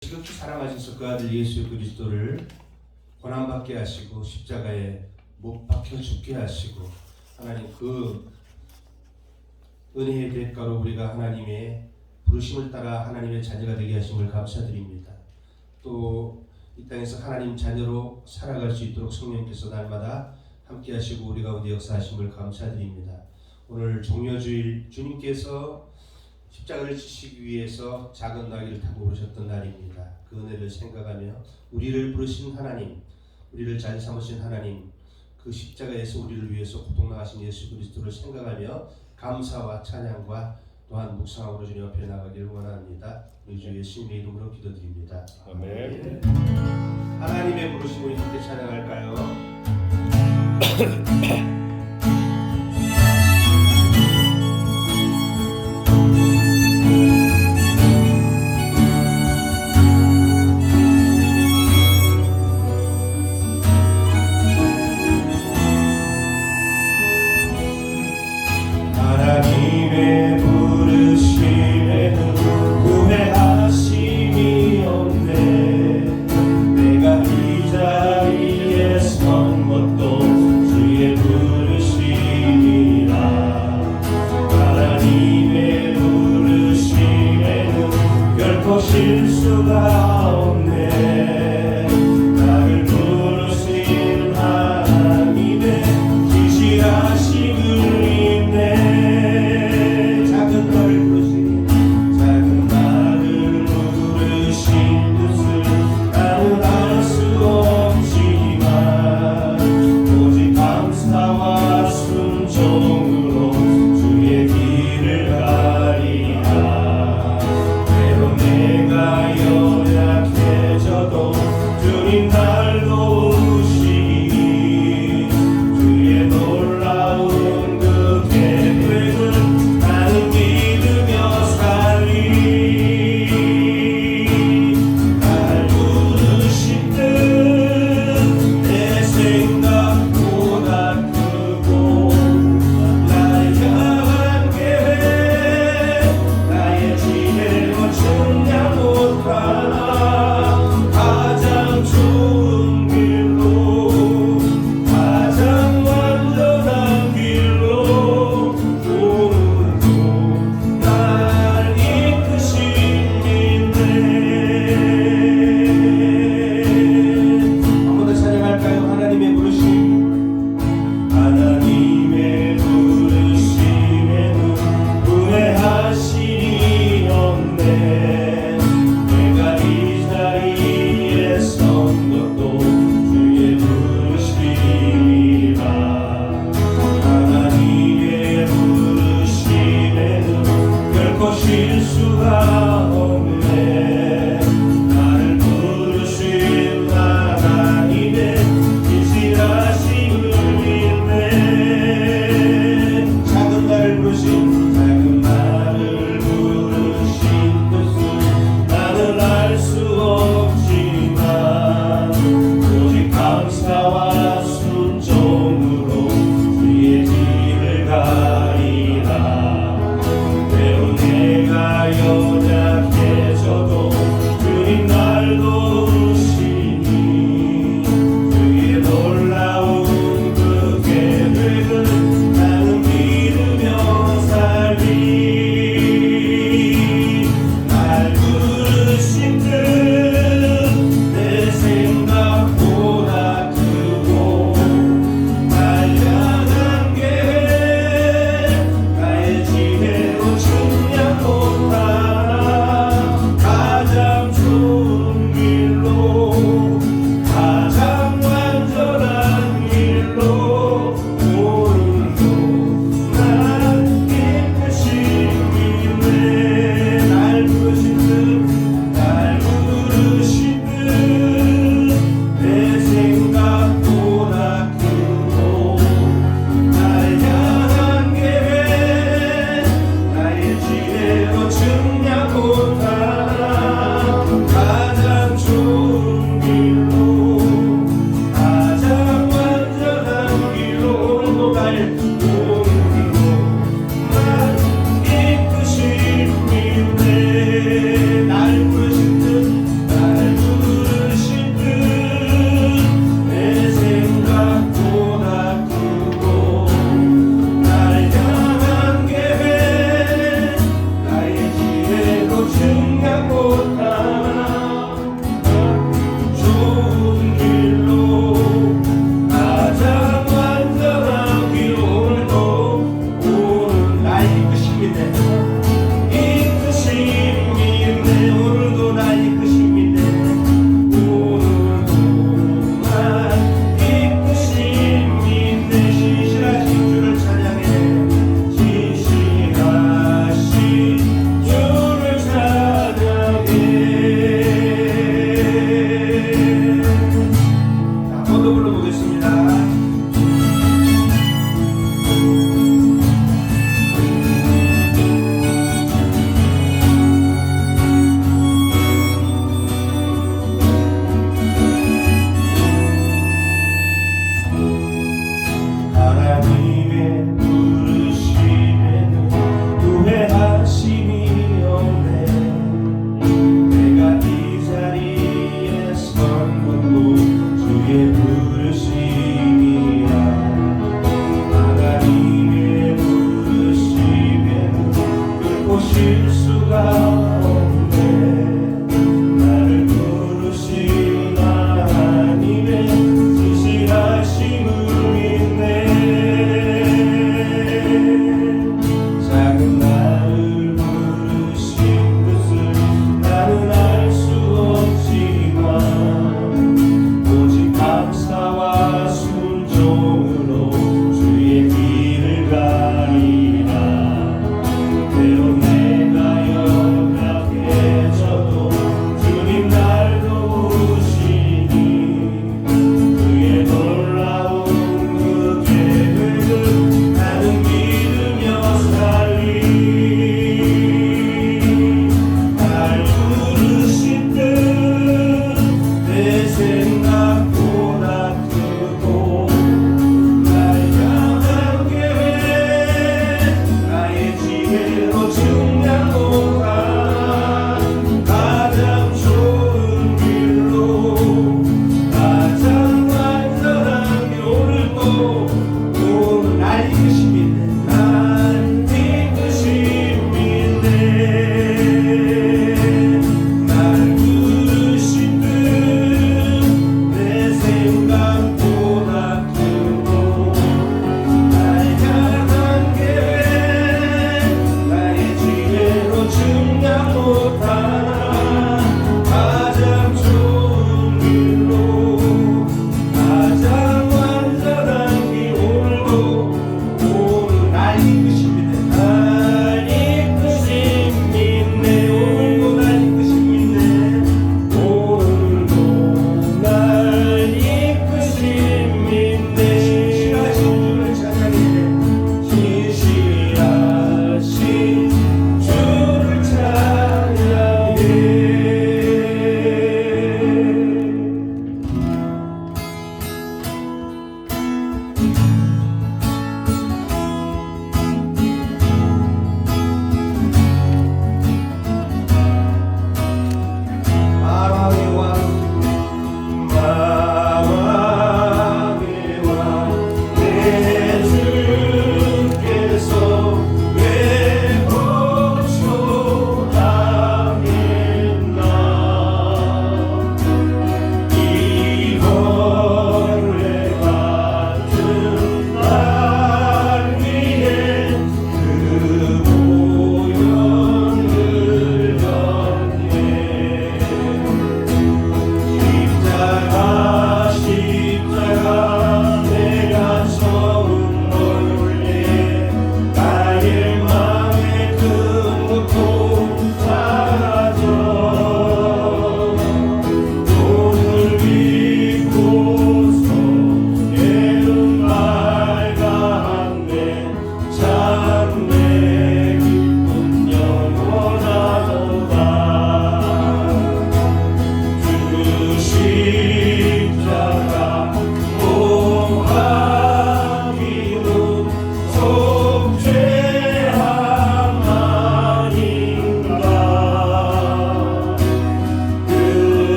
지극히 사랑하셔서 그 아들 예수 그리스도를 고난받게 하시고 십자가에 못 박혀 죽게 하시고 하나님 그 은혜의 대가로 우리가 하나님의 부르심을 따라 하나님의 자녀가 되게 하심을 감사드립니다. 또 이 땅에서 하나님 자녀로 살아갈 수 있도록 성령께서 날마다 함께 하시고 우리 가운데 역사하심을 감사드립니다. 오늘 종려주일 주님께서 십자가를 지시기 위해서 작은 나귀를 타고 오셨던 날입니다. 그 은혜를 생각하며 우리를 부르신 하나님, 우리를 잘 삼으신 하나님, 그 십자가에서 우리를 위해서 고통당하신 예수 그리스도를 생각하며 감사와 찬양과 또한 묵상함으로 주님 앞에 나가기를 원합니다. 우리 주 예수님의 이름으로 기도드립니다. 아멘. 하나님의 부르심 우리 함께 찬양할까요? 하나님의 부르심에는 후회하심이 없네. 내가 이 자리에 선 것도 주의 부르심이라. 하나님의 부르심에는 결코 실수가 없네. 나를 부르신 하나님의 지시하심을 내가 연약해져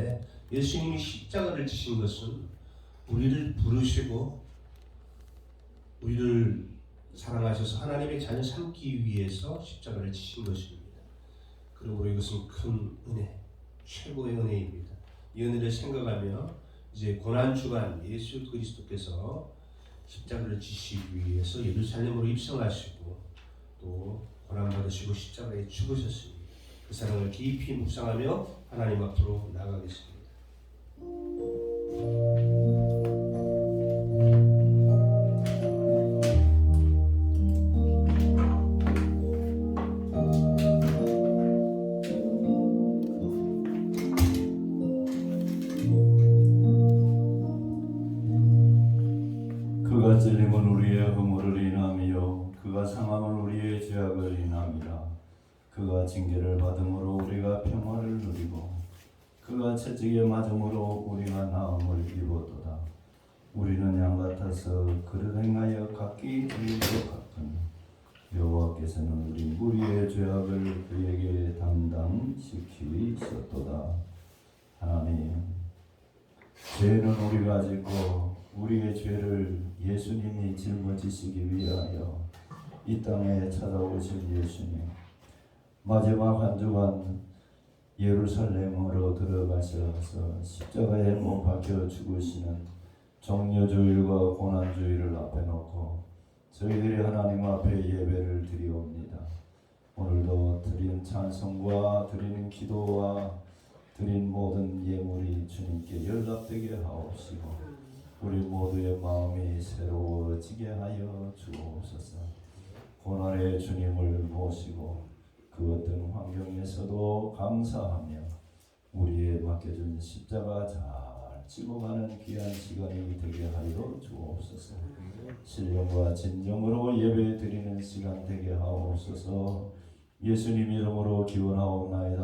있는데 예수님이 십자가를 지신 것은 우리를 부르시고 우리를 사랑하셔서 하나님의 자녀 삼기 위해서 십자가를 지신 것입니다. 그러므로 이것은 큰 은혜, 최고의 은혜입니다. 이 은혜를 생각하며 이제 고난주간 예수 그리스도께서 십자가를 지시기 위해서 예루살렘으로 입성하시고 또 고난받으시고 십자가에 죽으셨습니다. 그 사랑을 깊이 묵상하며 하나님 앞으로 나아가겠습니다. 그가 찔림은 우리의 허물을 인함이요 그가 상함은 우리의 죄악을 인함이라. 그가 징계를 받음으로 우리가 평화를 누리고 그가 채찍에 맞음으로 우리가 나음을 입었도다. 우리는 양 같아서 그를 행하여 각기 의인 것 같으니 여호와께서는 우리 무리의 죄악을 그에게 담당시키셨도다. 하나님, 죄는 우리가 짓고 우리의 죄를 예수님이 짊어지시기 위하여 이 땅에 찾아오신 예수님, 마지막 한 주간 예루살렘으로 들어가셔서 십자가에 못 박혀 죽으시는 정료주일과 고난주일을 앞에 놓고 저희들이 하나님 앞에 예배를 드리옵니다. 오늘도 드린 찬송과 드리는 기도와 드린 모든 예물이 주님께 연락되게 하옵시고 우리 모두의 마음이 새로워지게 하여 주옵소서. 고난의 주님을 모시고 그 어떤 환경에서도 감사하며 우리의 맡겨준 십자가 잘 지고가는 귀한 시간이 되게 하여 주옵소서. 신령과 진정으로 예배 드리는 시간 되게 하옵소서. 예수님 이름으로 기원하옵나이다.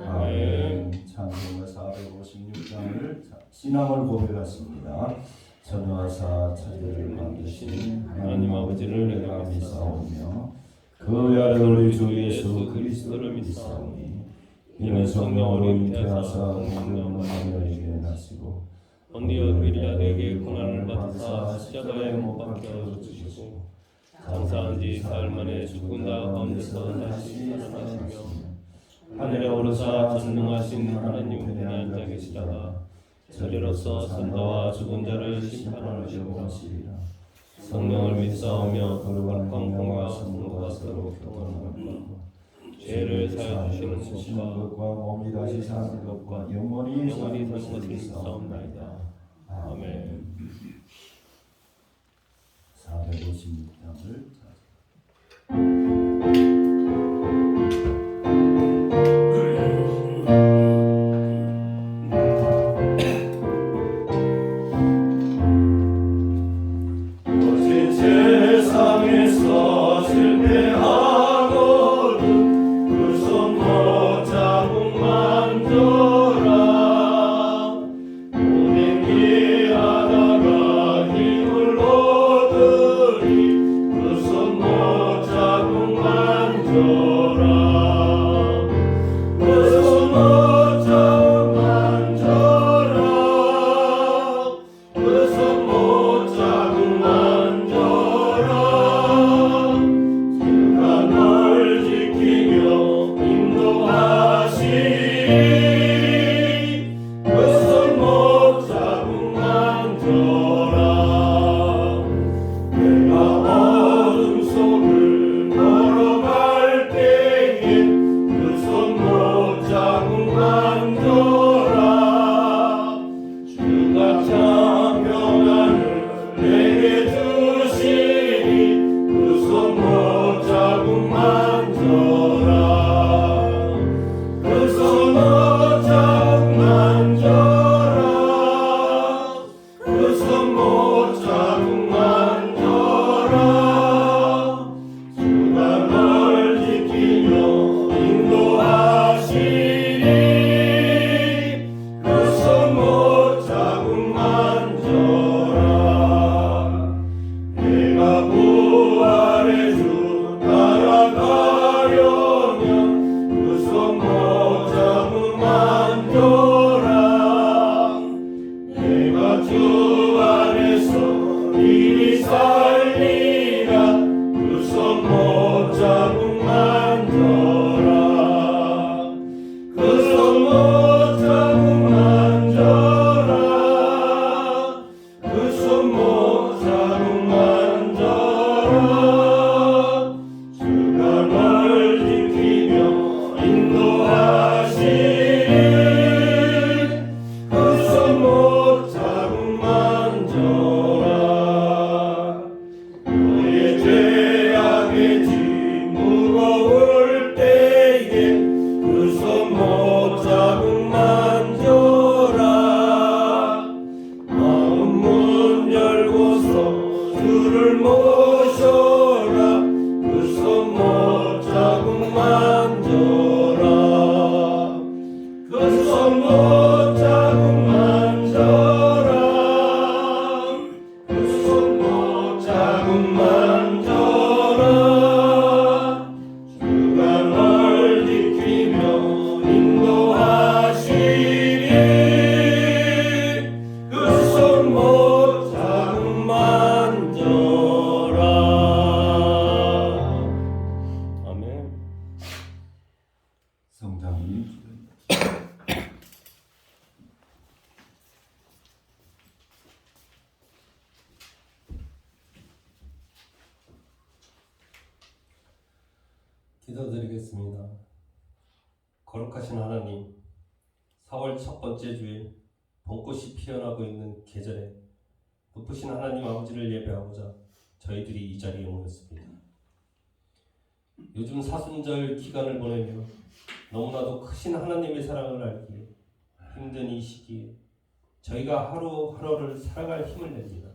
아멘. 찬송가 456장을 신앙을 고백하십니다. 전하사 천지를 만드신 하나님 아버지를 내가 믿사오며 그 외아들 우리 주 예수 그리스도를 믿사오니 이는 성령으로 잉태하사 공경을 하나님에게 나시고 언니와 빌라에게 고난을 받으사 십자가에 못 박혀 죽으시고 장사한 지 사흘 만에 죽은 가운데서 다시 살아나시며 하늘에 오르사 전능하신 하나님 편에 앉아 계시다가 저리로서 산자와 죽은 자를 심판하시고 하시리라. 성령을 믿사오며 거룩한 공공과 성도가 서로 교통하는 죄를 사하여 주시는 것과 몸이 다시 사는 것과 영원히 사는 것을 믿사옵나이다. 아멘. 456장을 세상에서 실패하고는 그 손도 자국만 져라. 오행기 하다가 힘을 얻으리 그 손 기도드리겠습니다. 거룩하신 하나님, 4월 첫 번째 주일 봄꽃이 피어나고 있는 계절에 높으신 하나님 아버지를 예배하고자 저희들이 이 자리에 모였습니다. 요즘 사순절 기간을 보내며 너무나도 크신 하나님의 사랑을 알기에 힘든 이 시기에 저희가 하루하루를 살아갈 힘을 냅니다.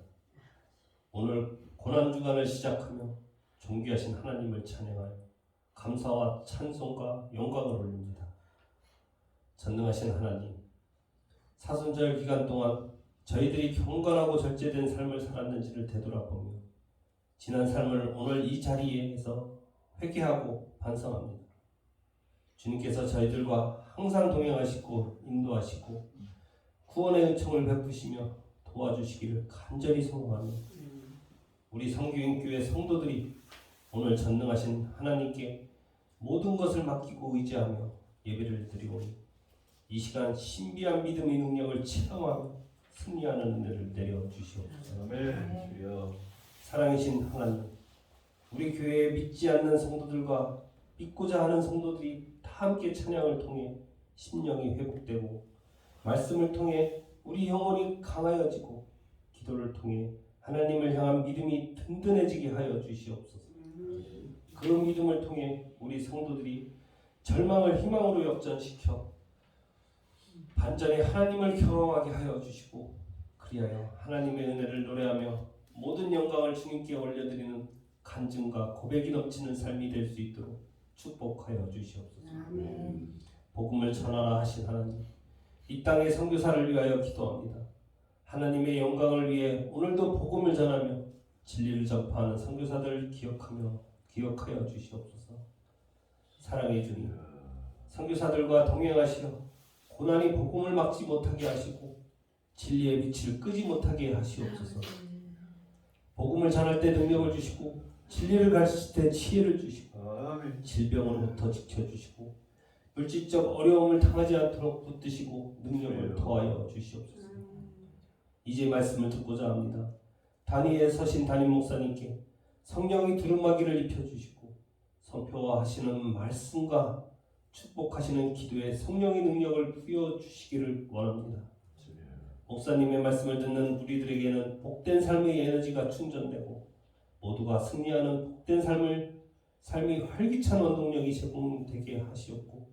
오늘 고난주간을 시작하며 존귀하신 하나님을 찬양하여 감사와 찬송과 영광을 올립니다. 전능하신 하나님, 사순절 기간 동안 저희들이 경건하고 절제된 삶을 살았는지를 되돌아보며 지난 삶을 오늘 이 자리에서 회개하고 반성합니다. 주님께서 저희들과 항상 동행하시고 인도하시고 구원의 은총을 베푸시며 도와주시기를 간절히 소원하며 우리 성교인교회 성도들이 오늘 전능하신 하나님께 모든 것을 맡기고 의지하며 예배를 드리오니 이 시간 신비한 믿음의 능력을 체험하며 승리하는 은혜를 내려주시옵소서. 아멘. 주여. 사랑이신 하나님, 우리 교회에 믿지 않는 성도들과 믿고자 하는 성도들이 다 함께 찬양을 통해 심령이 회복되고 말씀을 통해 우리 영혼이 강하여지고 기도를 통해 하나님을 향한 믿음이 든든해지게 하여 주시옵소서. 그 믿음을 통해 우리 성도들이 절망을 희망으로 역전시켜 반전의 하나님을 경험하게 하여 주시고 그리하여 하나님의 은혜를 노래하며 모든 영광을 주님께 올려드리는 간증과 고백이 넘치는 삶이 될 수 있도록 축복하여 주시옵소서. 아멘. 복음을 전하라 하신 하나님, 이 땅의 선교사를 위하여 기도합니다. 하나님의 영광을 위해 오늘도 복음을 전하며 진리를 전파하는 선교사들을 기억하여 주시옵소서. 사랑의 주님, 선교사들과 동행하시어 고난이 복음을 막지 못하게 하시고 진리의 빛을 끄지 못하게 하시옵소서. 복음을 전할 때 능력을 주시고 진리를 가르칠 때 지혜를 주시고 아멘. 질병으로부터 지켜주시고 물질적 어려움을 당하지 않도록 붙드시고 능력을 더하여 주시옵소서. 이제 말씀을 듣고자 합니다. 단위에 서신 담임 목사님께 성령이 두루마기를 입혀주시고 선포하시는 말씀과 축복하시는 기도에 성령의 능력을 부여주시기를 원합니다. 목사님의 말씀을 듣는 우리들에게는 복된 삶의 에너지가 충전되고 모두가 승리하는 복된 삶이 활기찬 원동력이 제공되게 하시옵고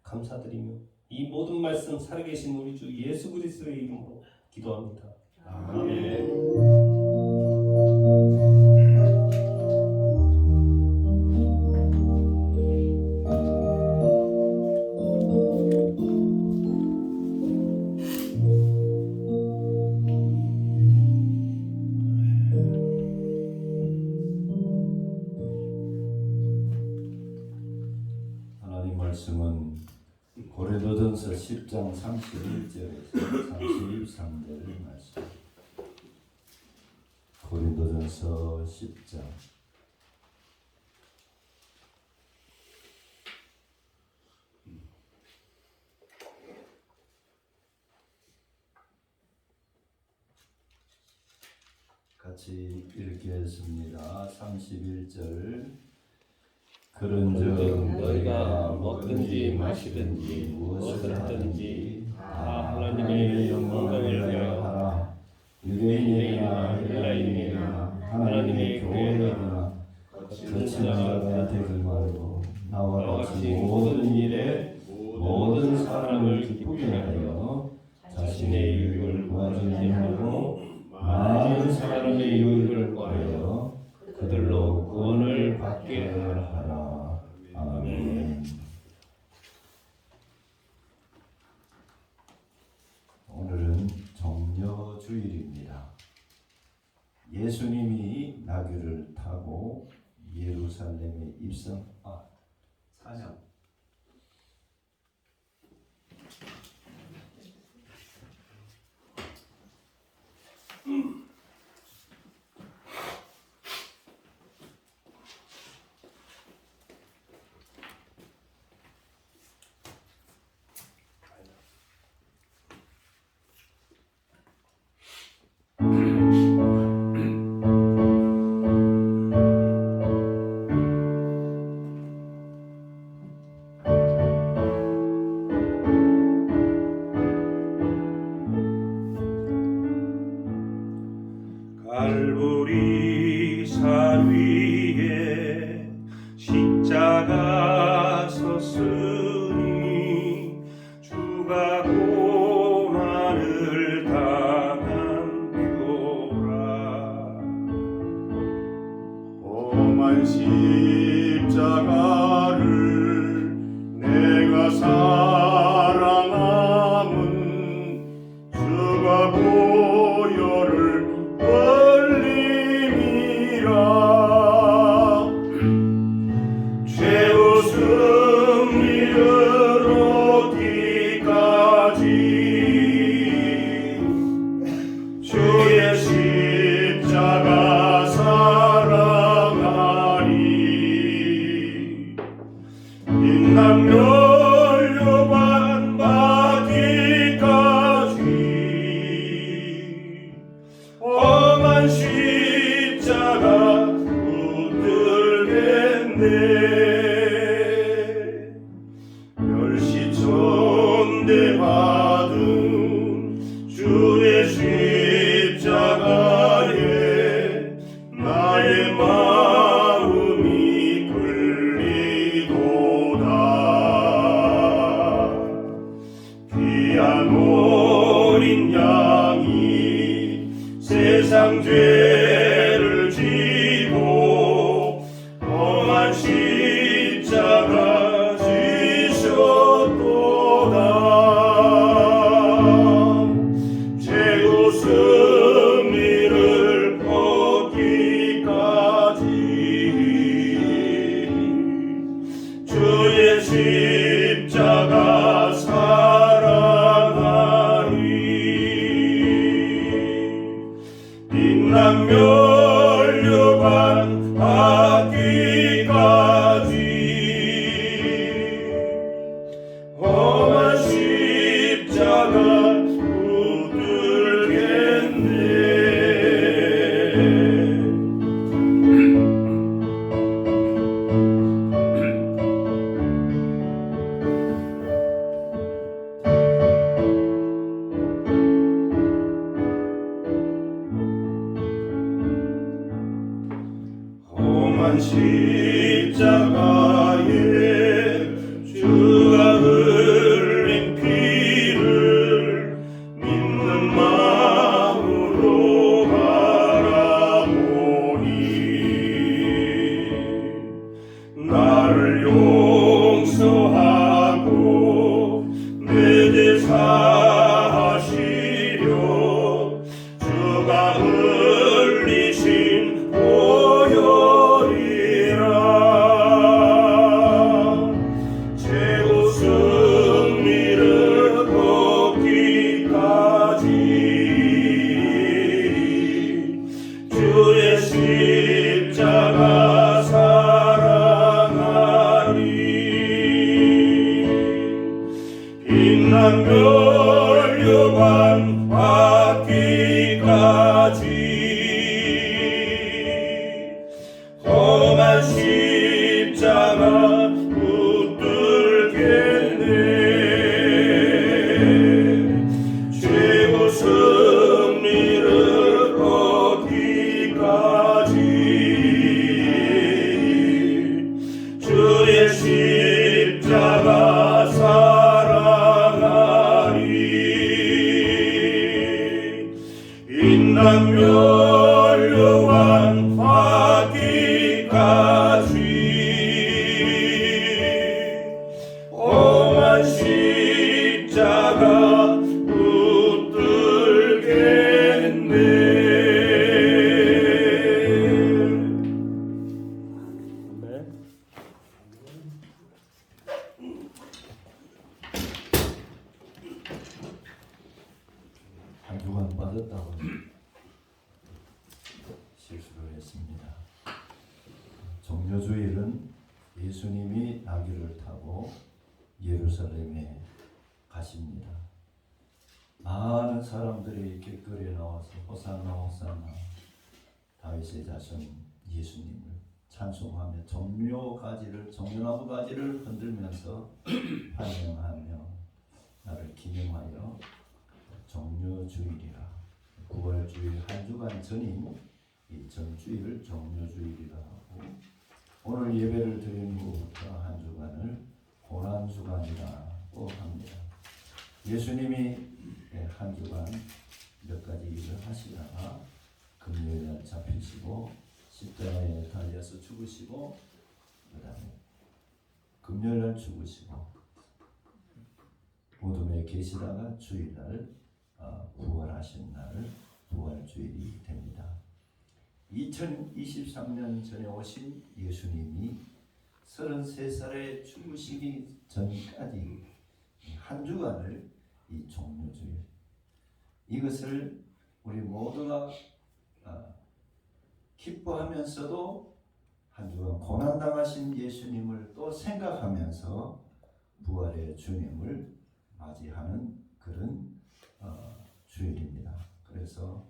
감사드리며 이 모든 말씀 살아계신 우리 주 예수 그리스도의 이름으로 기도합니다. 아멘. 하나님 말씀은 고린도전서 10장 31절에서 33절 말씀. 고린도전서 10장 같이 읽겠습니다. 31절. 그런즉 너희가 먹든지 마시든지 무엇을 하든지 다 하나님의 영광을 위하여 하라. 유대인이나 헬라인이나 하나님의 교회나 거친 자가 되지 말고 나와 같이 모든 일에 모든 사람을 기쁘게 하여 자신의 유익을 구하지 아니하고 많은 사람의 유익을 구하여 그들로 구원을 받게 하라. 아멘. 오늘은 정여주일입니다. 예수님이 나귀를 타고 예루살렘에 사냥. 세상 죄를 지고 험한 십자가 지셨도다. 최고 승리를 얻기까지 주의 십자가 사랑하리. 빛난 멸류관 받기까지 험한 십자가 붙들겠네. 험한 십자가에 주가 흘린 피를 믿는 마음으로 바라보니 나를 용서하고 내 죄 사하시려 주가 흘리신 보혈이라. 최고 승리를 얻기까지 주의 십자가 사랑하리. 빛난 멸류관 받기까지 험한 십자가 붙들겠네. 최고 승리를 얻기까지 주의 십자가 사랑하리. 빛난 멸류관 받기까지 험한 십자가 붙들겠네. 한 주간 빠졌다고 실수를 했습니다. 종료주일은 예수님이 나귀를 타고 예루살렘에 가십니다. 많은 사람들이 길거리에 나와서 호산나 호산나 다윗의 자손 예수님을 찬송하며 종려나무 가지를 흔들면서 환영하며 나를 기념하여 종료주일이라. 9월주일 한 주간 전인 이 전주일을 종료주일이라 하고, 오늘 예배를 드린 후부터 한 주간을 고난주간이라고 합니다. 예수님이 한 주간 몇 가지 일을 하시다가 금요일날 잡히시고 십자가에 달려서 죽으시고, 그 다음에 금요일날 죽으시고 무덤에 계시다가 주일날 부활하신 날 부활주일이 됩니다. 2023년 전에 오신 예수님이 33살에 죽으시기 전까지 한 주간을 이 종료주일, 이것을 우리 모두가 기뻐하면서도 한 주간 고난당하신 예수님을 또 생각하면서 부활의 주님을 맞이하는 그런 주일입니다. 그래서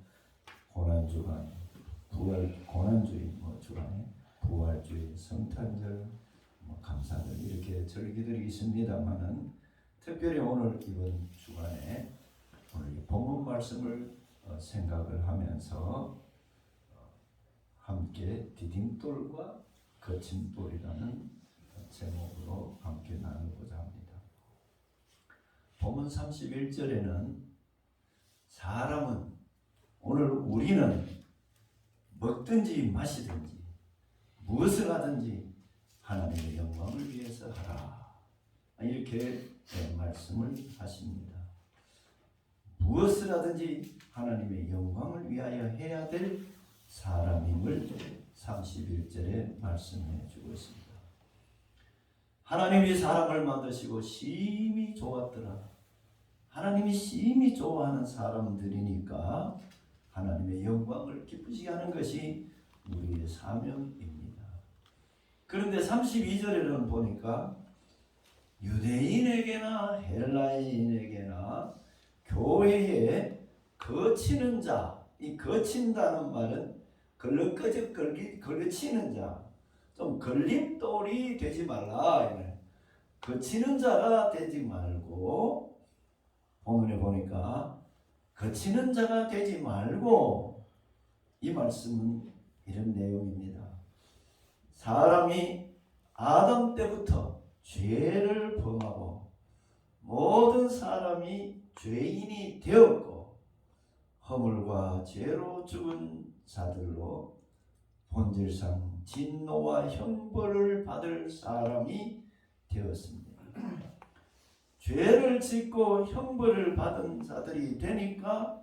고난주간, 고난주일, 주간에 부활주일, 성탄절, 감사절 이렇게 절기들이 있습니다만은 특별히 오늘 이번 주간에 오늘 이 본문 말씀을 생각을 하면서 함께 디딤돌과 거침돌이라는 제목으로 함께 나누고자 합니다. 본문 31절에는 사람은, 오늘 우리는 먹든지 마시든지 무엇을 하든지 하나님의 영광을 위해서 하라. 이렇게 말씀을 하십니다. 무엇을 하든지 하나님의 영광을 위하여 해야 될 사람임을 31절에 말씀해 주고 있습니다. 하나님이 사람을 만드시고 심히 좋았더라. 하나님이 심히 좋아하는 사람들이니까 하나님의 영광을 기쁘시게 하는 것이 우리의 사명입니다. 그런데 32절에는 보니까 유대인에게나 헬라인에게나 교회에 거치는 자, 이 거친다는 말은 걸치는 자, 좀 걸림돌이 되지 말라. 거치는 자가 되지 말고, 본문에 보니까 거치는 자가 되지 말고, 이 말씀은 이런 내용입니다. 사람이 아담 때부터 죄를 범하고 모든 사람이 죄인이 되었고 허물과 죄로 죽은 자들로 본질상 진노와 형벌을 받을 사람이 되었습니다. 죄를 짓고 형벌을 받은 자들이 되니까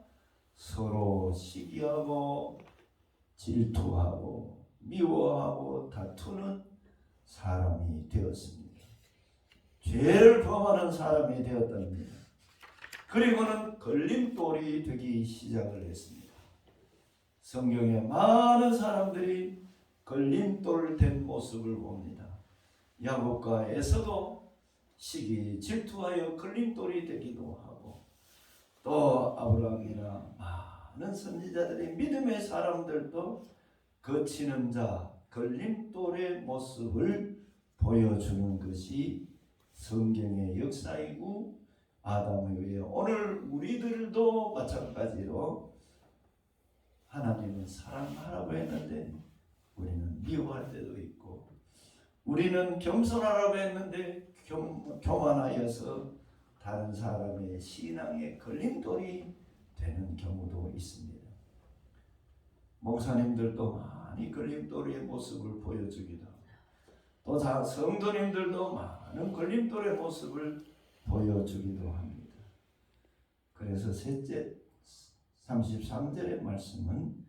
서로 시기하고 질투하고 미워하고 다투는 사람이 되었습니다. 죄를 범하는 사람이 되었답니다. 그리고는 걸림돌이 되기 시작을 했습니다. 성경에 많은 사람들이 걸림돌 된 모습을 봅니다. 야곱과 에서도 시기 질투하여 걸림돌이 되기도 하고, 또 아브라함이나 많은 선지자들의 믿음의 사람들도 거치는 자, 걸림돌의 모습을 보여주는 것이 성경의 역사이고 아담에 의해 오늘 우리들도 마찬가지로 하나님은 사랑하라고 했는데 우리는 미워할 때도 있고, 우리는 겸손하라고 했는데 교만하여서 다른 사람의 신앙의 걸림돌이 되는 경우도 있습니다. 목사님들도 많이 걸림돌의 모습을 보여주기도 하고, 또 성도님들도 많은 걸림돌의 모습을 보여주기도 합니다. 그래서 셋째 33절의 말씀은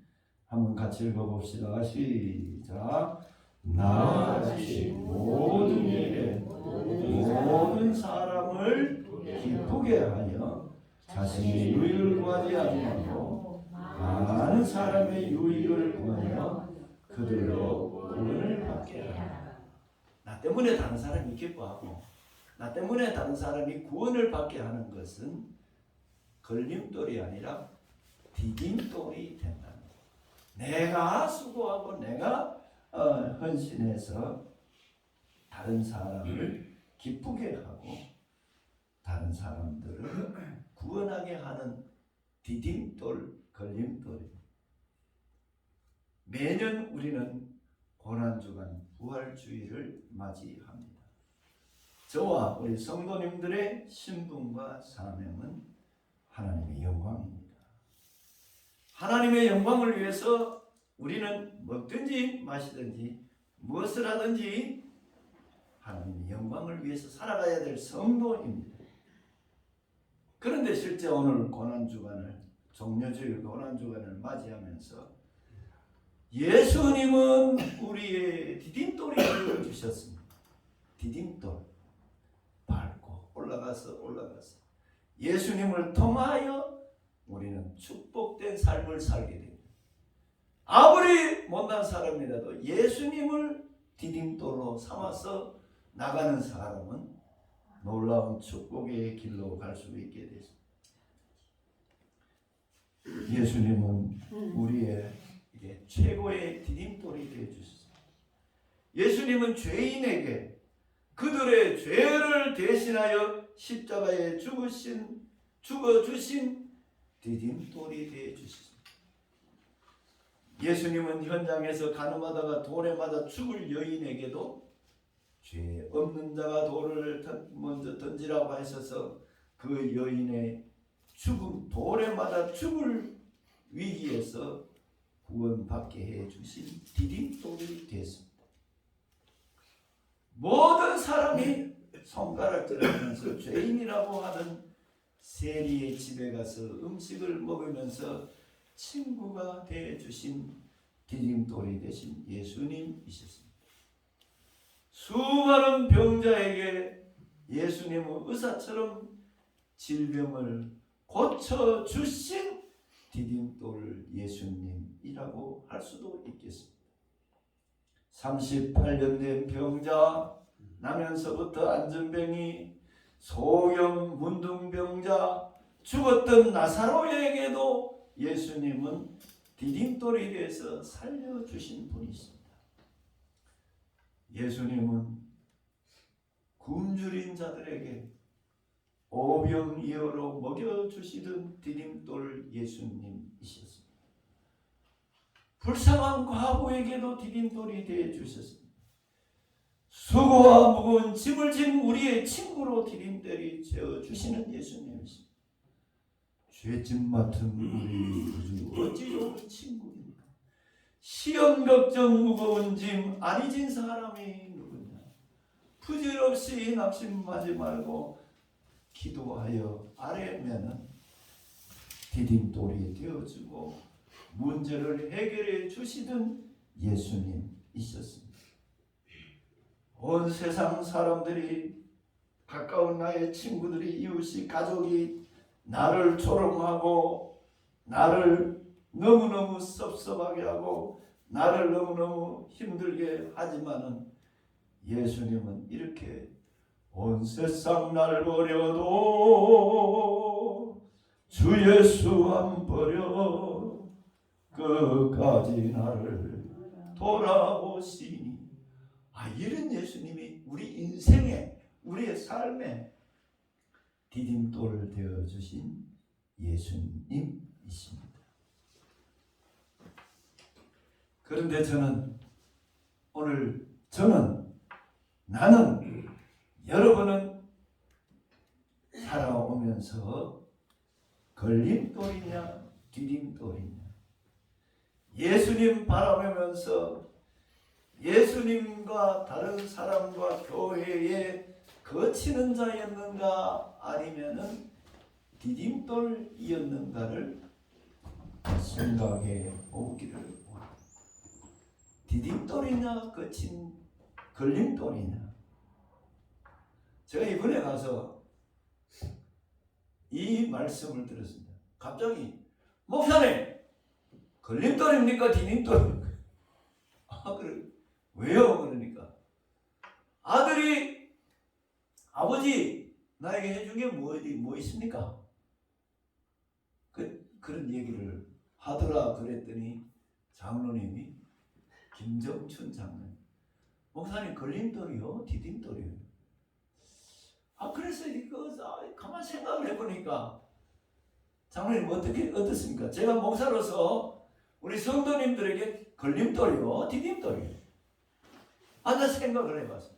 한번 같이 읽어봅시다. 시작. 나같이 모든 일에 모든 사람을 기쁘게 하여 자신의 유익을 구하지 아니하고 많은 사람의 유익을 구하여 그들로 구원을 받게 하라. 나 때문에 다른 사람이 기뻐하고 나 때문에 다른 사람이 구원을 받게 하는 것은 걸림돌이 아니라 디딤돌이 된다. 내가 수고하고 내가 헌신해서 다른 사람을 기쁘게 하고 다른 사람들을 구원하게 하는 디딤돌, 걸림돌입니다. 매년 우리는 고난주간 부활주의를 맞이합니다. 저와 우리 성도님들의 신분과 사명은 하나님의 영광입니다. 하나님의 영광을 위해서 우리는 먹든지 마시든지 무엇을 하든지 하나님의 영광을 위해서 살아가야 될 성도입니다. 그런데 실제 오늘 고난주간을, 종려주일 고난주간을 맞이하면서 예수님은 우리의 디딤돌이 되어주셨습니다. 디딤돌 밟고 올라가서 예수님을 통하여 우리는 축복된 삶을 살게 됩니다. 아무리 못난 사람이라도 예수님을 디딤돌로 삼아서 나가는 사람은 놀라운 축복의 길로 갈 수 있게 됐습니다. 예수님은 우리의 최고의 디딤돌이 되어주셨습니다. 예수님은 죄인에게 그들의 죄를 대신하여 십자가에 죽어주신 디딤돌이 되어주셨습니다. 예수님은 현장에서 가늠하다가 돌에 맞아 죽을 여인에게도 죄 없는 자가 돌을 먼저 던지라고 하셔서 그 여인의 돌에 맞아 죽을 위기에서 구원받게 해주신 디딤돌이 됐습니다. 모든 사람이 손가락질하면서 죄인이라고 하는 세리의 집에 가서 음식을 먹으면서 친구가 되어주신 디딤돌이 되신 예수님이셨습니다. 수많은 병자에게 예수님은 의사처럼 질병을 고쳐주신 디딤돌 예수님이라고 할 수도 있겠습니다. 38년 된 병자, 나면서부터 안전병이, 소형 문둥병자, 죽었던 나사로에게도 예수님은 디딤돌이 되어서 살려주신 분이십니다. 예수님은 굶주린 자들에게 오병이어로 먹여주시던 디딤돌 예수님이셨습니다. 불쌍한 과부에게도 디딤돌이 되어 주셨습니다. 수고와 무거운 짐을 진 우리의 친구로 디딤돌이 되어 주시는 예수님이십니다. 죄짐 맡은 우리 어찌 좋은 친구입니까? 시험 걱정 무거운 짐 아니 진 사람이 누구냐? 부질없이 낙심하지 말고 기도하여 아뢰면은 디딤돌이 되어주고 문제를 해결해 주시던 예수님이셨습니다. 온 세상 사람들이, 가까운 나의 친구들이, 이웃이, 가족이 나를 조롱하고 나를 너무너무 섭섭하게 하고 나를 너무너무 힘들게 하지만은 예수님은 이렇게 온 세상 나를 버려도 주 예수 안 버려 끝까지 나를 돌아오시니. 이런 예수님이 우리 인생에, 우리의 삶에 디딤돌 되어주신 예수님이십니다. 그런데 나는 여러분은 살아오면서 걸림돌이냐 디딤돌이냐, 예수님 바라보면서 예수님과 다른 사람과 교회에 거치는 자였는가 아니면은 디딤돌이었는가를 생각해 보기를 원합니다. 디딤돌이냐 거친 걸림돌이냐. 제가 이번에 가서 이 말씀을 들었습니다. 갑자기 목사님 걸림돌입니까 디딤돌입니까? 그래. 왜요? 그러니까 아들이 아버지 나에게 해준 게 뭐 있습니까? 그런 얘기를 하더라. 그랬더니 장로님이, 김정춘 장로님, 목사님 걸림돌이요 디딤돌이요. 그래서 이거 가만 생각을 해보니까 장로님 어떻습니까? 제가 목사로서 우리 성도님들에게 걸림돌이요 디딤돌이요. 나 생각을 해봤습니다.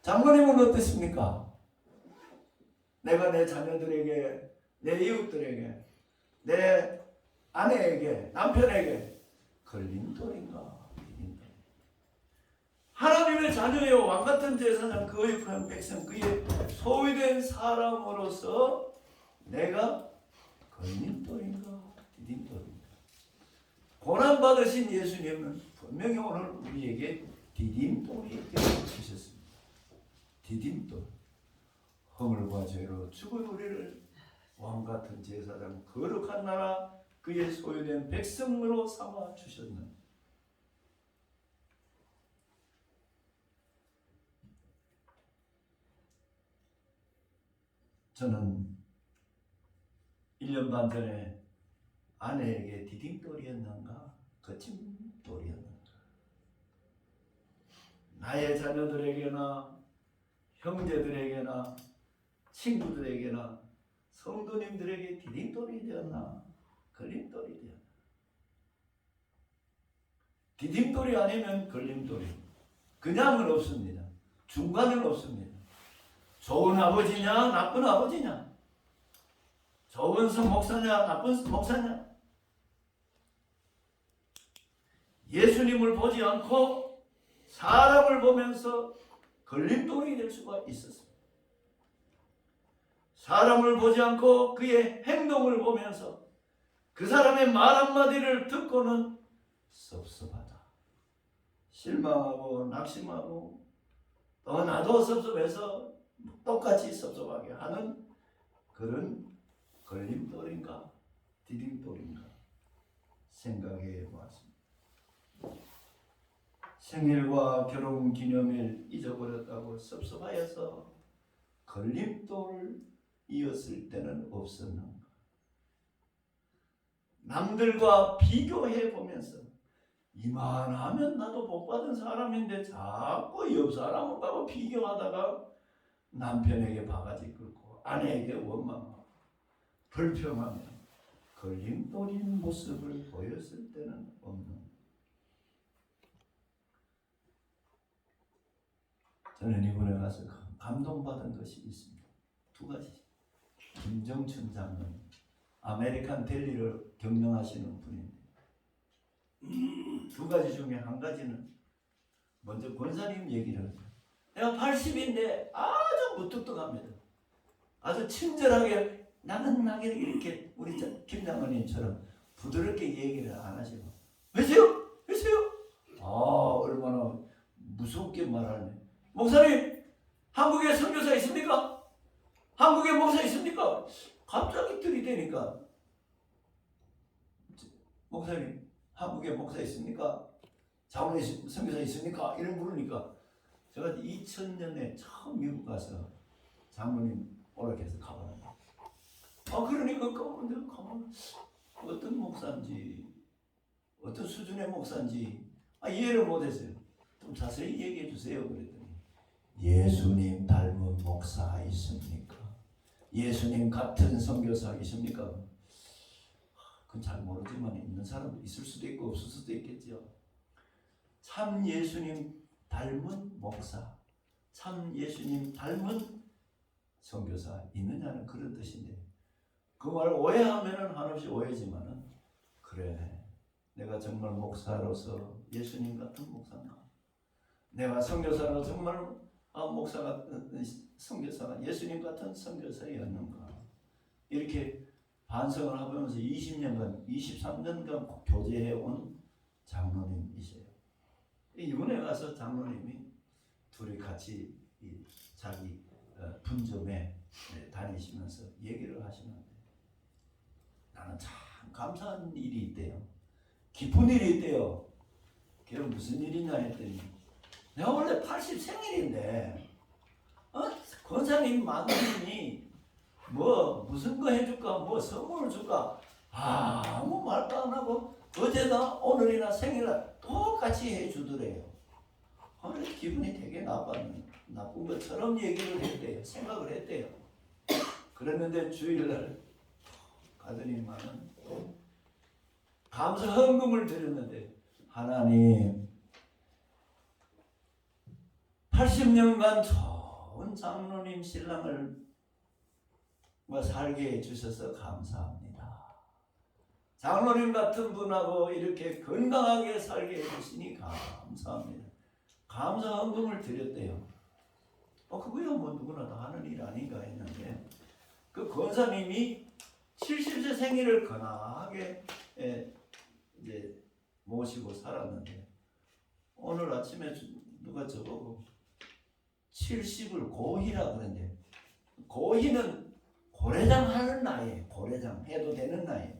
장로님은 어떻습니까? 내가 내 자녀들에게, 내 이웃들에게, 내 아내에게, 남편에게 걸림돌인가 디딤돌? 하나님의 자녀요 왕같은 제사장, 그의 거룩한 백성, 그의 소유된 사람으로서 내가 걸림돌인가 디딤돌인가? 고난받으신 예수님은 분명히 오늘 우리에게 디딤돌이 되어주셨습니다. 디딤돌, 허물과 죄로 죽은 우리를 왕같은 제사장, 거룩한 나라, 그의 소유된 백성으로 삼아 주셨는. 저는 1년 반 전에 아내에게 디딤돌이었는가 거침돌이었는가, 나의 자녀들에게나 형제들에게나 친구들에게나 성도님들에게 디딤돌이 되었나 걸림돌이 되었나? 디딤돌이 아니면 걸림돌이, 그냥은 없습니다. 중간은 없습니다. 좋은 아버지냐 나쁜 아버지냐, 좋은 목사냐 나쁜 목사냐, 예수님을 보지 않고 사람을 보면서 걸림돌이 될 수가 있었습니다. 사람을 보지 않고 그의 행동을 보면서 그 사람의 말 한마디를 듣고는 섭섭하다, 실망하고 낙심하고 또 나도 섭섭해서 똑같이 섭섭하게 하는 그런 걸림돌인가 디딤돌인가 생각해 보았습니다. 생일과 결혼 기념일 잊어버렸다고 섭섭하여서 걸림돌이었을 때는 없었는가? 남들과 비교해 보면서 이만하면 나도 복받은 사람인데 자꾸 옆 사람하고 비교하다가 남편에게 바가지 긁고 아내에게 원망하고 불평하며 걸림돌인 모습을 보였을 때는 없는. 저는 이번에 가서 감동받은 것이 있습니다. 두 가지. 김정춘 장로님, 아메리칸 델리를 경영하시는 분인데 두 가지 중에 한 가지는 먼저 권사님 얘기를 해요. 내가 80인데 아주 무뚝뚝합니다. 아주 친절하게 나긋나게 이렇게 우리 김 장로님처럼 부드럽게 얘기를 안 하시고 왜세요? 왜세요? 아 얼마나 무섭게 말하네. 목사님 한국에 선교사 있습니까? 한국에 목사 있습니까? 갑자기 들이대니까 목사님 한국에 목사 있습니까? 장로님 선교사 있습니까? 이런 물으니까 제가 2000년에 처음 미국 가서 장로님 오락해서 가봤는데 그러니까 가면 어떤 목사인지 어떤 수준의 목사인지 이해를 못했어요. 좀 자세히 얘기해 주세요 그랬더니 예수님 닮은 목사 있습니까? 예수님 같은 선교사 있습니까? 그건 잘 모르지만 있는 사람도 있을 수도 있고 없을 수도 있겠죠. 참 예수님 닮은 목사, 참 예수님 닮은 선교사 있느냐는 그런 뜻인데 그 말을 오해하면은 한없이 오해지만은 그래 내가 정말 목사로서 예수님 같은 목사인가? 내가 선교사로 정말 목사가 선교사가 예수님 같은 선교사였는가? 이렇게 반성을 하면서 20년간, 23년간 교제해 온 장로님이세요. 이번에 가서 장로님이 둘이 같이 자기 분점에 다니시면서 얘기를 하시는데 나는 참 감사한 일이 있대요. 기쁜 일이 있대요. 그게 무슨 일이냐 했더니 내가 원래 80 생일인데 권사님 마누님이 무슨 거 해줄까 뭐 선물을 줄까 아무 말도 안 하고 어제나 오늘이나 생일날 똑같이 해주더래요. 그래서 기분이 되게 나쁜 것처럼 얘기를 했대요. 생각을 했대요. 그랬는데 주일날 가더니만은 감사 헌금을 드렸는데 하나님 80년간 좋은 장로님 신랑을 살게 해주셔서 감사합니다. 장로님 같은 분하고 이렇게 건강하게 살게 해주시니 감사합니다. 감사 헌금을 드렸대요. 그거야 뭐 누구나 다 하는 일 아닌가 했는데 그 권사님이 70세 생일을 건강하게 이제 모시고 살았는데 오늘 아침에 누가 저보고 70을 고희라 그러는데 고희는 고래장 하는 나이에요. 고래장 해도 되는 나이에요.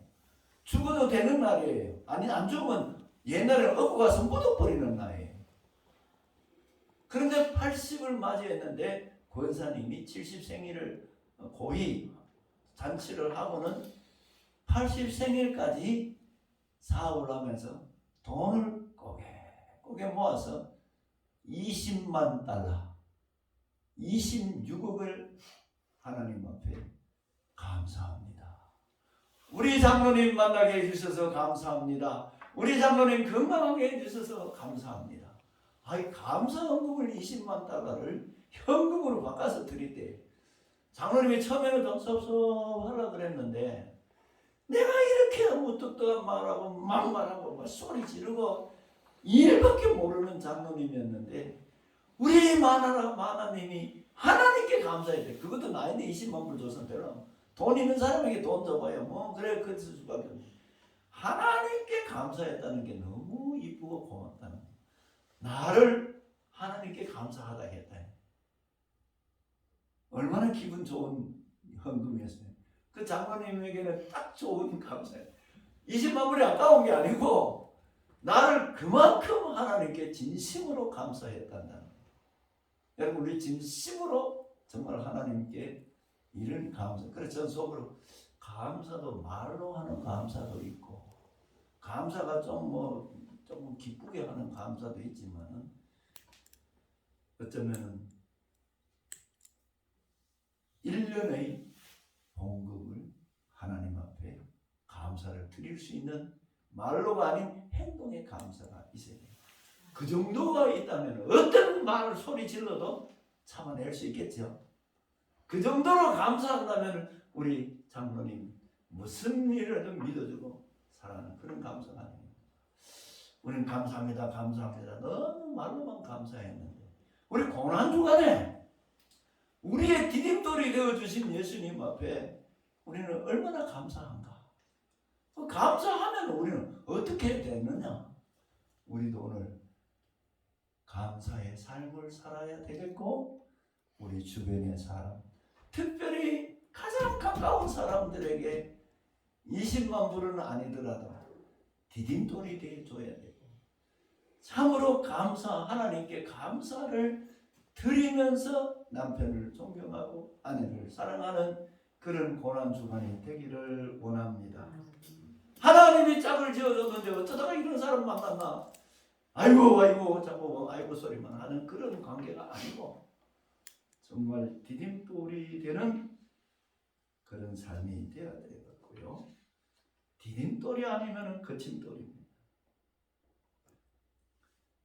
죽어도 되는 날이에요. 아니 안 죽으면 옛날에 얻고 가서 묻어버리는 나이에요. 그런데 80을 맞이했는데 권사님이 70 생일을 고희 잔치를 하고는 80 생일까지 사업을 하면서 돈을 꼬개 모아서 20만 달러 26억을 하나님 앞에 감사합니다. 우리 장로님 만나게 해주셔서 감사합니다. 우리 장로님 건강하게 해주셔서 감사합니다. 감사 헌금을 20만 달러를 현금으로 바꿔서 드릴 때 장로님이 처음에는 좀 섭섭하려고 그랬는데 내가 이렇게 무뚝뚝한 말하고 막말하고 소리 지르고 일밖에 모르는 장로님이었는데 우리 마나님이 하나님께 감사해야 돼. 그것도 나인데 20만 불 줘서 되나? 돈 있는 사람에게 돈 줘봐요. 뭐 그래 그 수밖에 없네. 하나님께 감사했다는 게 너무 이쁘고 고맙다는 거예요. 나를 하나님께 감사하다 했다. 얼마나 기분 좋은 헌금이었어요. 그 장로님에게는 딱 좋은 감사예요. 20만 불이 아까운 게 아니고 나를 그만큼 하나님께 진심으로 감사했다는 거예요. 여러분 우리 진심으로 정말 하나님께 이런 감사. 그래서 전 속으로 감사도 말로 하는 감사도 있고 감사가 조금 기쁘게 하는 감사도 있지만 어쩌면 1년의 봉급을 하나님 앞에 감사를 드릴 수 있는 말로가 아닌 행동의 감사가 있어야 돼요. 그 정도가 있다면 어떤 말을 소리 질러도 참아낼 수 있겠죠. 그 정도로 감사한다면 우리 장로님 무슨 일이라도 믿어주고 사랑하는 그런 감사가 아니에요. 우리는 감사합니다 감사합니다 너무 말로만 감사했는데 우리 고난주간에 우리의 디딤돌이 되어주신 예수님 앞에 우리는 얼마나 감사한가. 감사하면 우리는 어떻게 되느냐. 우리도 오늘 감사의 삶을 살아야 되겠고 우리 주변의 사람 특별히 가장 가까운 사람들에게 20만 불은 아니더라도 디딤돌이 되어줘야 되고 참으로 하나님께 감사를 드리면서 남편을 존경하고 아내를 사랑하는 그런 고난주간이 되기를 원합니다. 하나님이 짝을 지어줬는데 어쩌다가 이런 사람 만났나. 아이고 자꾸 아이고 소리만 하는 그런 관계가 아니고 정말 디딤돌이 되는 그런 삶이 되어야 되겠고요. 디딤돌이 아니면 거침돌입니다.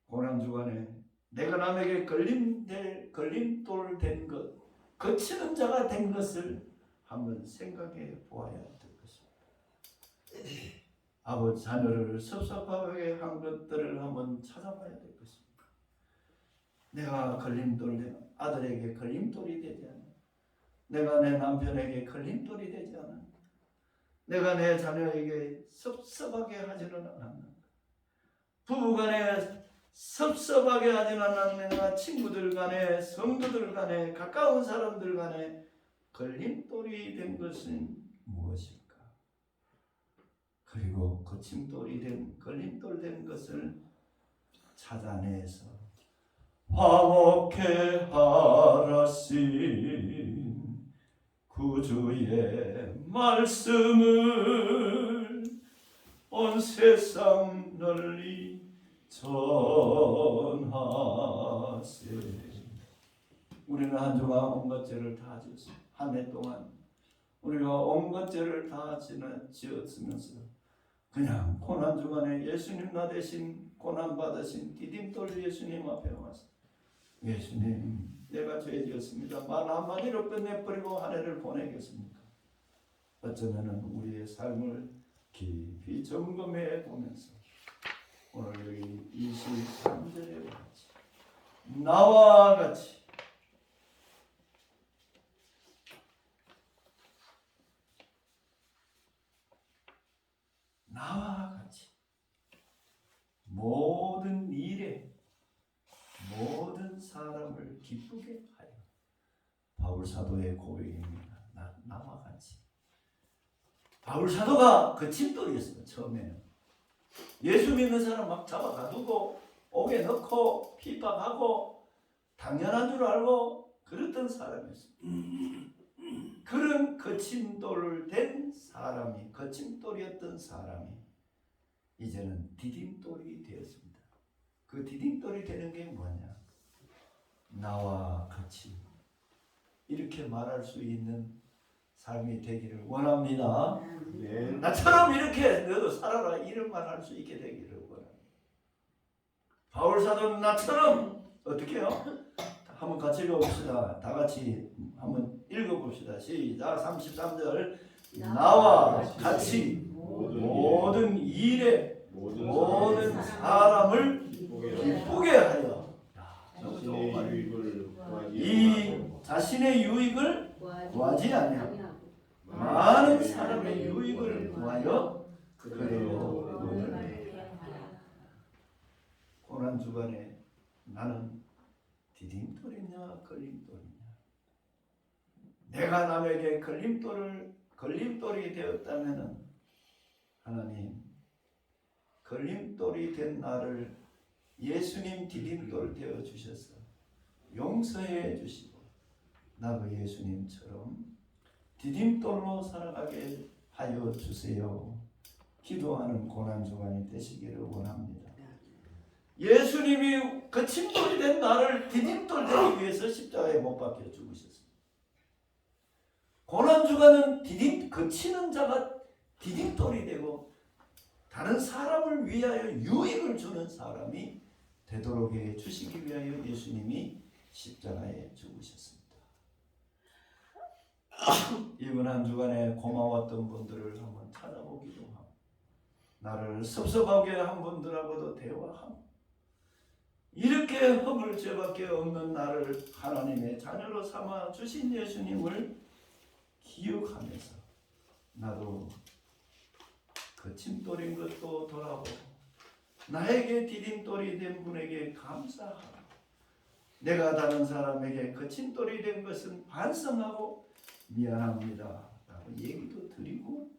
고난주간에 내가 남에게 걸림돌 된 것, 거치는 자가 된 것을 한번 생각해 보아야 될 것입니다. 아버지 자녀를 섭섭하게 한 것들을 한번 찾아봐야 될 것입니다. 내가 걸림돌 된 아들에게 걸림돌이 되지 않아. 내가 내 남편에게 걸림돌이 되지 않아. 내가 내 자녀에게 섭섭하게 하지는 않았나. 부부간에 섭섭하게 하지는 않았는가. 친구들 간에 성도들 간에 가까운 사람들 간에 걸림돌이 된 것은 무엇일까? 그리고 거침돌이 된 걸림돌 된 것을 찾아내서 화목해 하라신 구주의 말씀을 온 세상 널리 전하세. 우리는 한 주간 온갖 죄를 다 지었습니다. 한 해 동안 우리가 온갖 죄를 다 지었으면서 그냥 고난 주간에 예수님 나 대신 고난 받으신 디딤돌 예수님 앞에 와서 예수님 내가 죄 지었습니다. 말 한마디로 끝내버리고 한 해를 보내겠습니까? 어쩌면 우리의 삶을 깊이 점검해 보면서 오늘 여기 23절에 같이 나와 같이 모든 일에 모든 사람을 기쁘게 하여. 바울 사도의 고백입니다. 나와 같이. 바울 사도가 거침돌이었어요. 처음에는 예수 믿는 사람 막 잡아가두고 옥에 넣고 핍박하고 당연한 줄 알고 그랬던 사람이었어요. 그런 거침돌 된 사람이, 거침돌이었던 사람이 이제는 디딤돌이 되었습니다. 그 디딤돌이 되는 게 뭐냐? 나와 같이 이렇게 말할 수 있는 삶이 되기를 원합니다. 네. 나처럼 이렇게 너도 살아라 이런 말 할 수 있게 되기를 원합니다. 바울 사도는 나처럼 어떻게 해요? 한번 같이 읽어봅시다. 다 같이 한번 읽어봅시다. 시작. 33절. 나와 같이 모든 일에 모든 사람을 자신의 유익을 구하지 아니하고 많은 사람의 유익을 구하여 그대로 오늘 고난 주간에 나는 디딤돌이냐 걸림돌이냐. 내가 남에게 걸림돌이 되었다면은 하나님 걸림돌이 된 나를 예수님 디딤돌 되어 주셔서 용서해 주시고 나도 예수님처럼 디딤돌로 살아가게 하여 주세요. 기도하는 고난주간이 되시기를 원합니다. 예수님이 거침돌이 된 나를 디딤돌 되기 위해서 십자가에 못 박혀 죽으셨습니다. 고난주간은 거치는 자가 디딤돌이 되고 다른 사람을 위하여 유익을 주는 사람이 되도록 해 주시기 위하여 예수님이 십자가에 죽으셨습니다. 이번 한 주간에 고마웠던 분들을 한번 찾아보기도 하고 나를 섭섭하게 한 분들하고도 대화하고 이렇게 허물 죄밖에 없는 나를 하나님의 자녀로 삼아 주신 예수님을 기억하면서 나도 거침돌인 것도 돌아보고 나에게 디딤돌이 된 분에게 감사하고 내가 다른 사람에게 거침돌이 된 것은 반성하고 미안합니다 라고 얘기도 드리고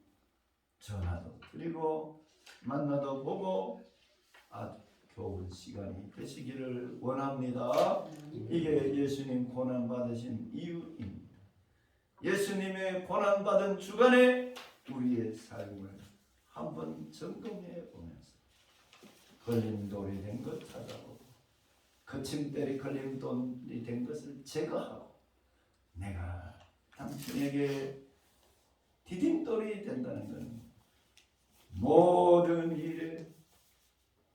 전화도 드리고 만나도 보고 아주 좋은 시간이 되시기를 원합니다. 이게 예수님 고난 받으신 이유입니다. 예수님의 고난 받은 주간에 우리의 삶을 한번 점검해 보면서 걸림돌이 된 것 찾아보고 거침돌이 걸림돌이 된 것을 제거하고 내가 당신에게 디딤돌이 된다는 건 모든 일에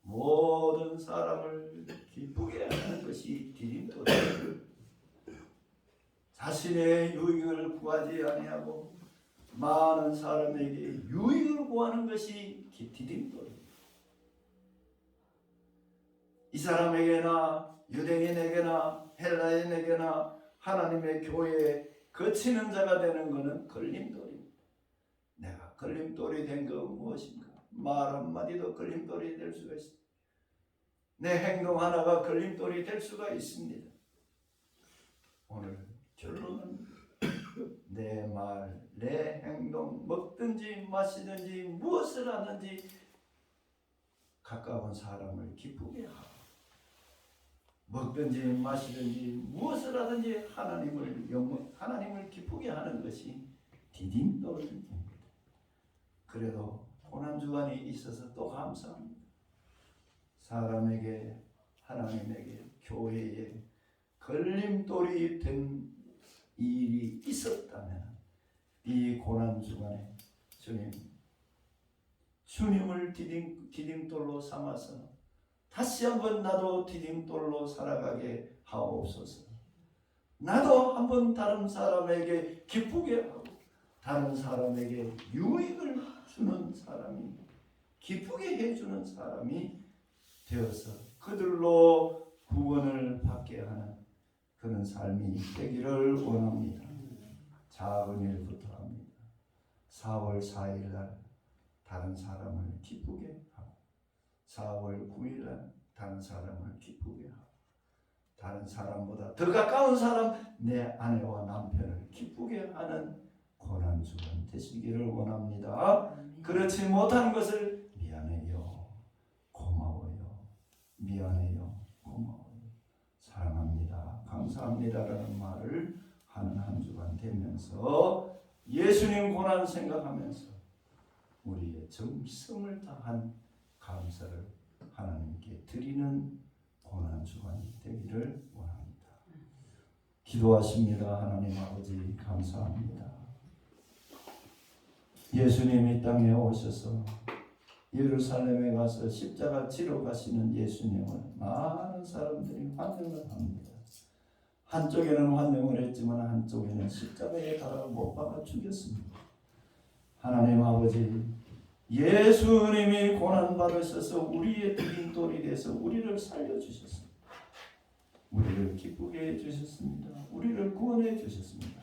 모든 사람을 기쁘게 하는 것이 디딤돌이에요. 자신의 유익을 구하지 아니하고 많은 사람에게 유익을 구하는 것이 디딤돌이에요. 이 사람에게나 유대인에게나 헬라인에게나 하나님의 교회에 거치는 자가 되는 것은 걸림돌입니다. 내가 걸림돌이 된 거 무엇인가? 말 한마디도 걸림돌이 될 수가 있습니다. 내 행동 하나가 걸림돌이 될 수가 있습니다. 오늘 결론은 내 말, 내 행동, 먹든지 마시든지 무엇을 하든지 가까운 사람을 기쁘게 하고 먹든지 마시든지 무엇을 하든지 하나님을 기쁘게 하는 것이 디딤돌입니다. 그래도 고난주간이 있어서 또 감사합니다. 사람에게 하나님에게 교회에 걸림돌이 된 일이 있었다면 이 고난주간에 주님을 디딤돌로 삼아서 다시 한번 나도 디딤돌로 살아가게 하옵소서. 나도 한번 다른 사람에게 기쁘게 하고 다른 사람에게 유익을 주는 사람이 기쁘게 해주는 사람이 되어서 그들로 구원을 받게 하는 그런 삶이 되기를 원합니다. 작은 일부터 합니다. 4월 4일 날 다른 사람을 기쁘게 하고 4월 9일 날 다른 사람을 기쁘게 하고 다른 사람보다 더 가까운 사람 내 아내와 남편을 기쁘게 하는 고난주간 되시기를 원합니다. 그렇지 못한 것을 미안해요, 고마워요, 미안해요, 고마워요, 사랑합니다, 감사합니다라는 말을 하는 한 주간 되면서 예수님 고난 생각하면서 우리의 정성을 다한 감사를 하나님께 드리는 고난 주간이 되기를 원합니다. 기도하십니다. 하나님 아버지 감사합니다. 예수님이 땅에 오셔서 예루살렘에 가서 십자가 지러 가시는 예수님을 많은 사람들이 환영을 합니다. 한쪽에는 환영을 했지만 한쪽에는 십자가에 달아 못 박아 죽였습니다. 하나님 아버지 예수님이 고난받으셔서 우리의 디딤돌이 돼서 우리를 살려주셨습니다. 우리를 기쁘게 해주셨습니다. 우리를 구원해 주셨습니다.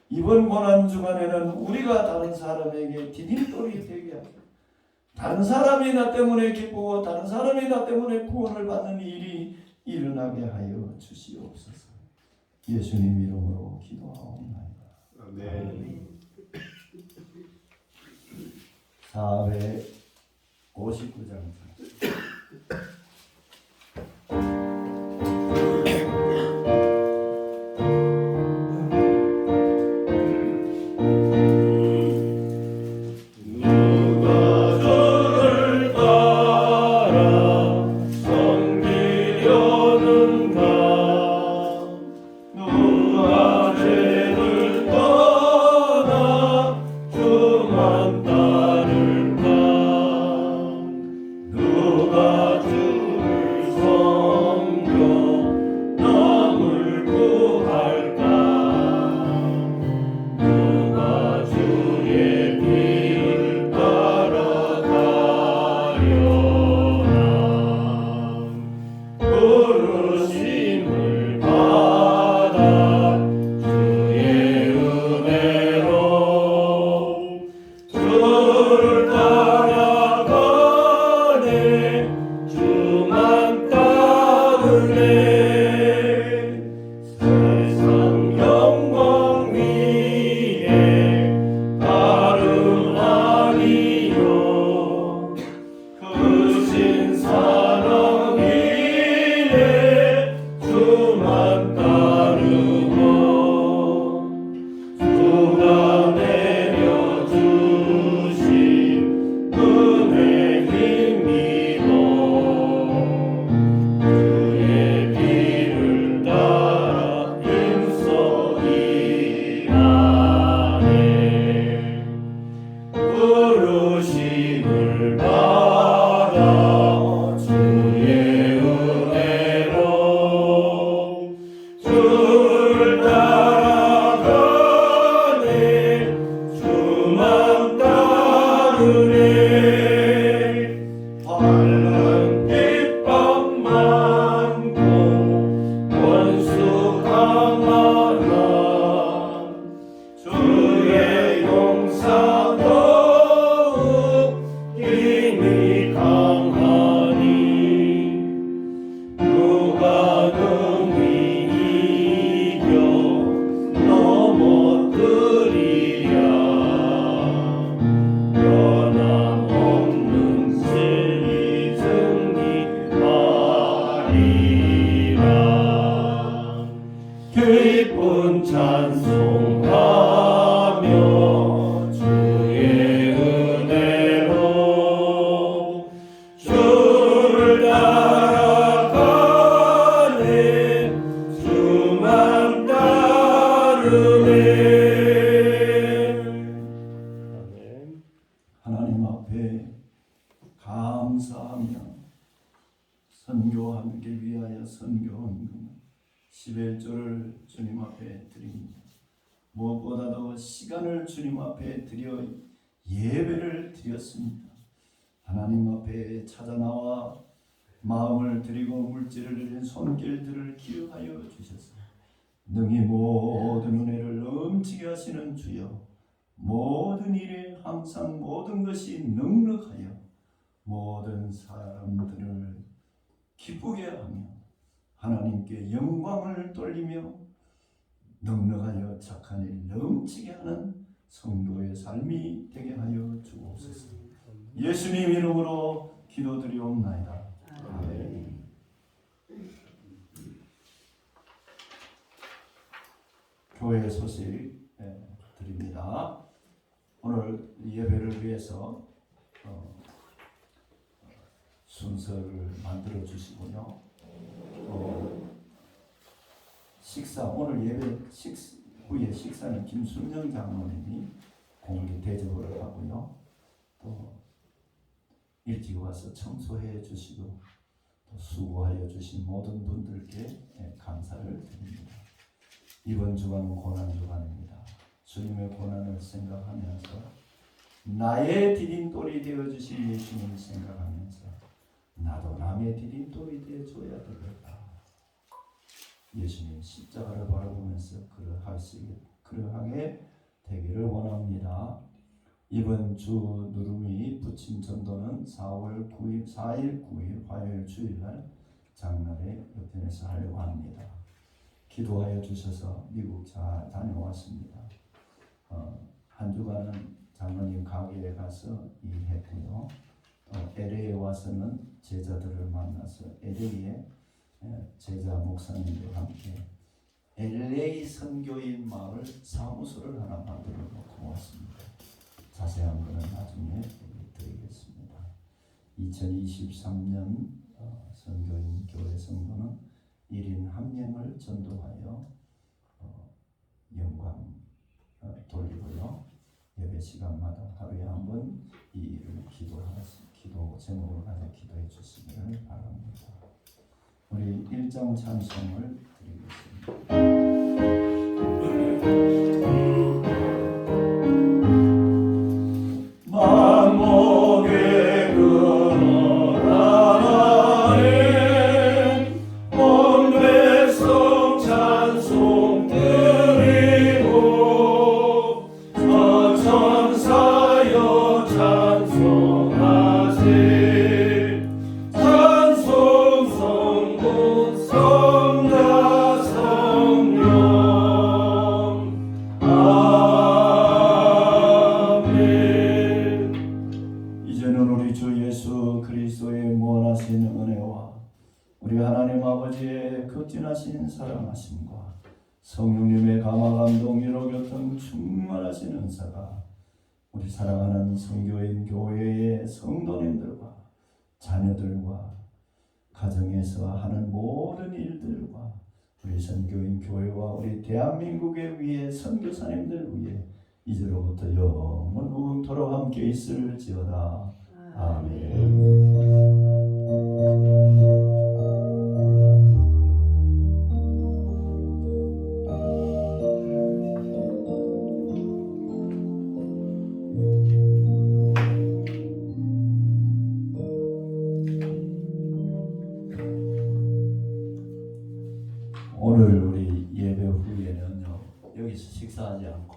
이번 고난 주간에는 우리가 다른 사람에게 디딤돌이 되게 하고 다른 사람이 나 때문에 기쁘고 다른 사람이 나 때문에 구원을 받는 일이 일어나게 하여 주시옵소서. 예수님 이름으로 기도하옵나이다. 아멘. 459장 기쁜 찬송하며 주의 은혜로 주를 따라가네 주만 따르네. 아멘. 하나님 앞에 감사하며 선교하기 위하여 선교헌금 11조를 주님 앞에 드립니다. 무엇보다도 시간을 주님 앞에 드려 예배를 드렸습니다. 하나님 앞에 찾아나와 마음을 드리고 물질을 드린 손길들을 기억하여 주셔서 능히 모든 은혜를 넘치게 하시는 주여, 모든 일에 항상 모든 것이 넉넉하여 모든 사람들을 기쁘게 하며 하나님께 영광을 돌리며 넉넉하여 착한 일 넘치게 하는 성도의 삶이 되게 하여 주옵소서. 예수님 이름으로 기도드리옵나이다. 아멘. 교회 소식 드립니다. 오늘 예배를 위해서 순서를 만들어 주시고요. 오늘 예배 후에 식사는 김순영 장로님이 공개 대접을 하고요. 또 일찍 와서 청소해 주시고 또 수고하여 주신 모든 분들께 감사를 드립니다. 이번 주간은 고난 주간입니다. 주님의 고난을 생각하면서 나의 디딤돌이 되어 주신 예수님을 생각하면서 나도 남의 디딤돌이 되어 줘야 되겠다. 예수님 십자가를 바라보면서 그러하게 되기를 원합니다. 이번 주 누름이 부침 전도는 4일 9일 화요일 주일날 장날에 옆편에서 하려고 합니다. 기도하여 주셔서 미국 잘 다녀왔습니다. 한 주간은 장로님 가게에 가서 일했고요. 또 LA에 와서는 제자들을 만나서 LA에 제자 목사님들과 함께 LA 선교인 마을 사무소를 하나 만들어 놓고 왔습니다. 자세한 것은 나중에 드리겠습니다. 2023년 선교인 교회 성도는 1인 1명을 전도하여 영광 돌리고요. 예배 시간마다 하루에 한 번 이 일을 기도 제목을 가지고 기도해 주시기를 바랍니다. 우리 1장 찬송을 드리겠습니다. 만목의 근원하에 온 백성 찬송 드리고 천사여 찬송하세 찬송 성부 성자 성령 이제는 우리 주 예수 그리스도의 무한하신 은혜와 우리 하나님 아버지의 극진하신 사랑하심과 성령님의 감화감동 위로교통 충만하신 은사가 우리 사랑하는 성교인 교회의 성도님들과 자녀들과 가정에서 하는 모든 일들과 우리 선교인 교회와 우리 대한민국의 위에 선교사님들 위에 이제로부터 영원토록 함께 있을지어다. 아멘. 오늘 우리 예배 후에는요 여기서 식사하지 않고